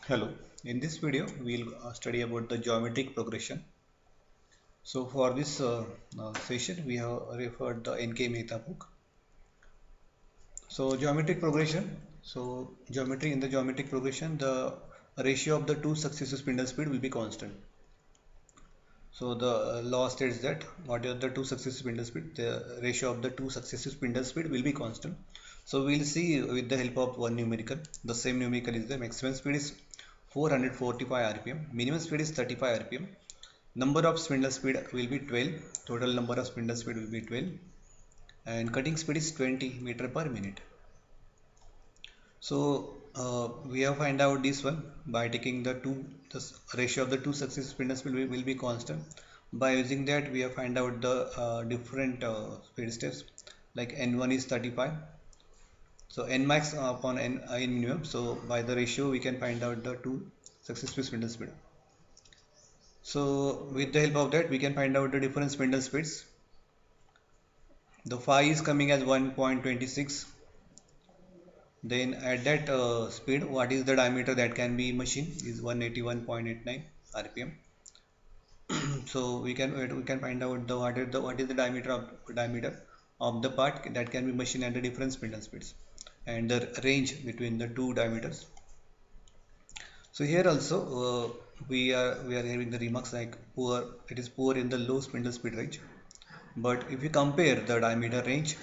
Hello, in this video we'll study about the geometric progression. So for this session we have referred the N.K. Mehta book. So geometric progression, geometry in the geometric progression the ratio of the two successive spindle speed will be constant. So the law states that what are the two successive spindle speed, the ratio of the two successive spindle speed will be constant. So we'll see with the help of one numerical. The same numerical is the maximum speed is 445 rpm, minimum speed is 35 rpm, number of spindle speed will be 12, total number of spindle speed will be 12, and cutting speed is 20 meter per minute. So we have find out this one by taking the ratio of the two successive spindle speed will be constant. By using that we have find out the different speed steps, like n1 is 35, so n max upon n minimum. So by the ratio we can find out the two successive spindle speed. So with the help of that we can find out the different spindle speeds. The phi is coming as 1.26. Then at that speed, what is the diameter that can be machined is 181.89 rpm. So we can find out the what is the diameter of the part that can be machined at the different spindle speeds, and the range between the two diameters. So here also we are having the remarks like poor, it is poor in the low spindle speed range. But if you compare the diameter range,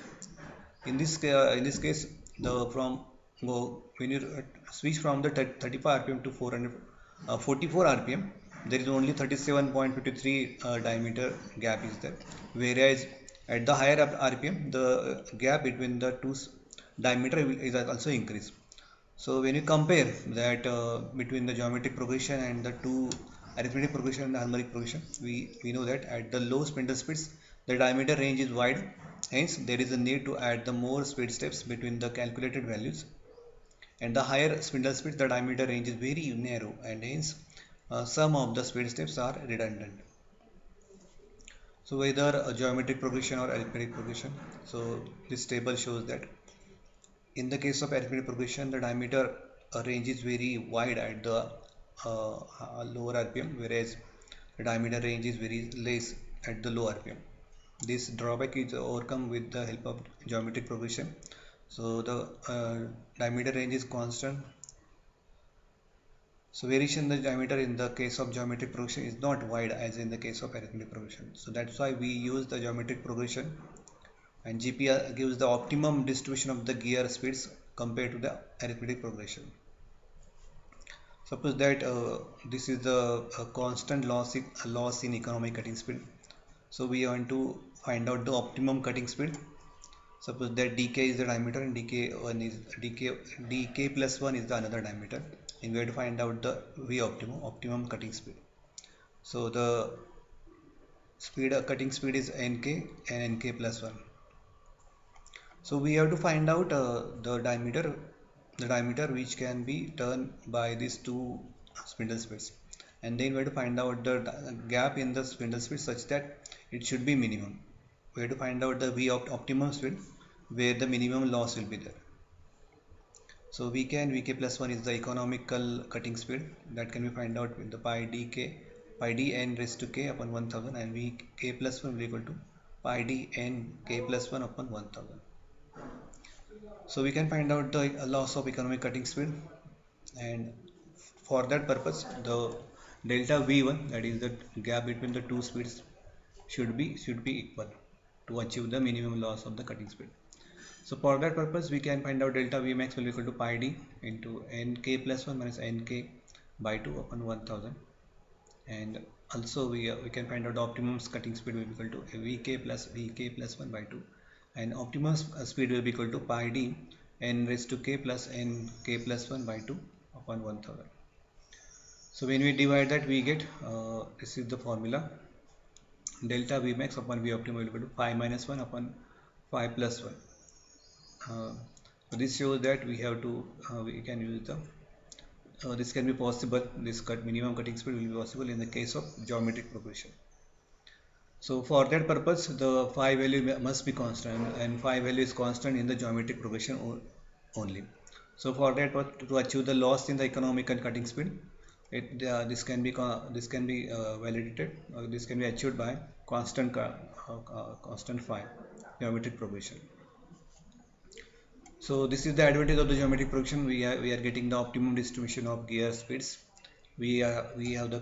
in this case, the from when you switch from the 35 rpm to 44 rpm, there is only 37.53 diameter gap is there, whereas at the higher rpm the gap between the two diameter is also increased. So when you compare that between the geometric progression and the two arithmetic progression and the harmonic progression, we know that at the low spindle speeds the diameter range is wide, hence there is a need to add the more speed steps between the calculated values, and the higher spindle speeds the diameter range is very narrow, and hence some of the speed steps are redundant. So whether a geometric progression or arithmetic progression, so this table shows that in the case of arithmetic progression, the diameter range is very wide at the lower RPM, whereas the diameter range is very less at the low RPM. This drawback is overcome with the help of geometric progression. So the diameter range is constant. So variation in the diameter in the case of geometric progression is not wide as in the case of arithmetic progression. So that's why we use the geometric progression, and GPR gives the optimum distribution of the gear speeds compared to the arithmetic progression. Suppose that this is the constant loss in economic cutting speed. So we want to find out the optimum cutting speed. Suppose that dk is the diameter and dk plus 1 is the another diameter, and we have to find out the V optimum cutting speed. So the cutting speed is nk and nk plus 1. So we have to find out the diameter which can be turned by these two spindle speeds, and then we have to find out the gap in the spindle speed such that it should be minimum. We have to find out the V optimum speed where the minimum loss will be there. So Vk plus 1 is the economical cutting speed that can be find out with the pi d n raised to k upon 1000, and Vk plus 1 will be equal to pi d n k plus 1 upon 1000. So we can find out the loss of economic cutting speed, and for that purpose the delta V1, that is the gap between the two speeds, should be equal to achieve the minimum loss of the cutting speed. So for that purpose we can find out delta V max will be equal to pi d into nk plus 1 minus nk by 2 upon 1000, and also we can find out the optimum cutting speed will be equal to vk plus 1 by 2, and optimum speed will be equal to pi d n raised to k plus n k plus 1 by 2 upon 1000. So when we divide that we get this is the formula, delta V max upon V optimum will be equal to pi minus 1 upon pi plus 1. So this shows that we have to we can use the this can be possible, this minimum cutting speed will be possible in the case of geometric progression. So for that purpose the phi value must be constant, and phi value is constant in the geometric progression only. So for that, to achieve the loss in the economic and cutting speed, this can be validated. This can be achieved by constant phi geometric progression. So this is the advantage of the geometric progression. We are getting the optimum distribution of gear speeds. We have the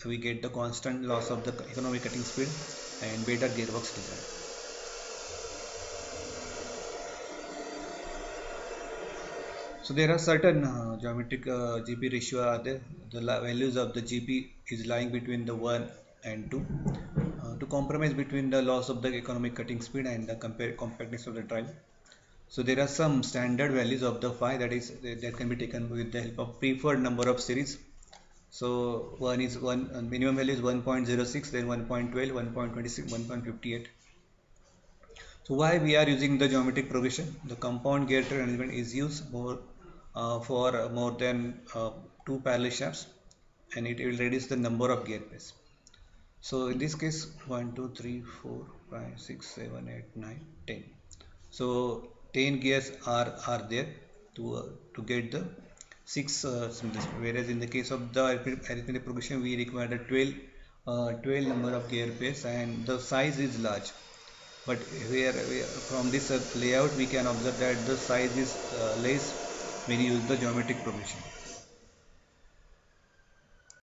we get the constant loss of the economic cutting speed and better gearbox design. So there are certain geometric GP ratio are there. The values of the GP is lying between the 1 and 2 to compromise between the loss of the economic cutting speed and the compactness of the drive. So there are some standard values of the phi that can be taken with the help of preferred number of series. So one minimum value is 1.06, then 1.12, 1.26, 1.58. So why we are using the geometric progression? The compound gear train arrangement is used more for more than two parallel shafts, and it will reduce the number of gear pairs. So in this case, 1, 2, 3, 4, 5, 6, 7, 8, 9, 10. So 10 gears are there to get the 6 cylinders. Whereas in the case of the arithmetic progression, we require the 12 number of gear pairs, and the size is large. But from this layout, we can observe that the size is less when you use the geometric progression.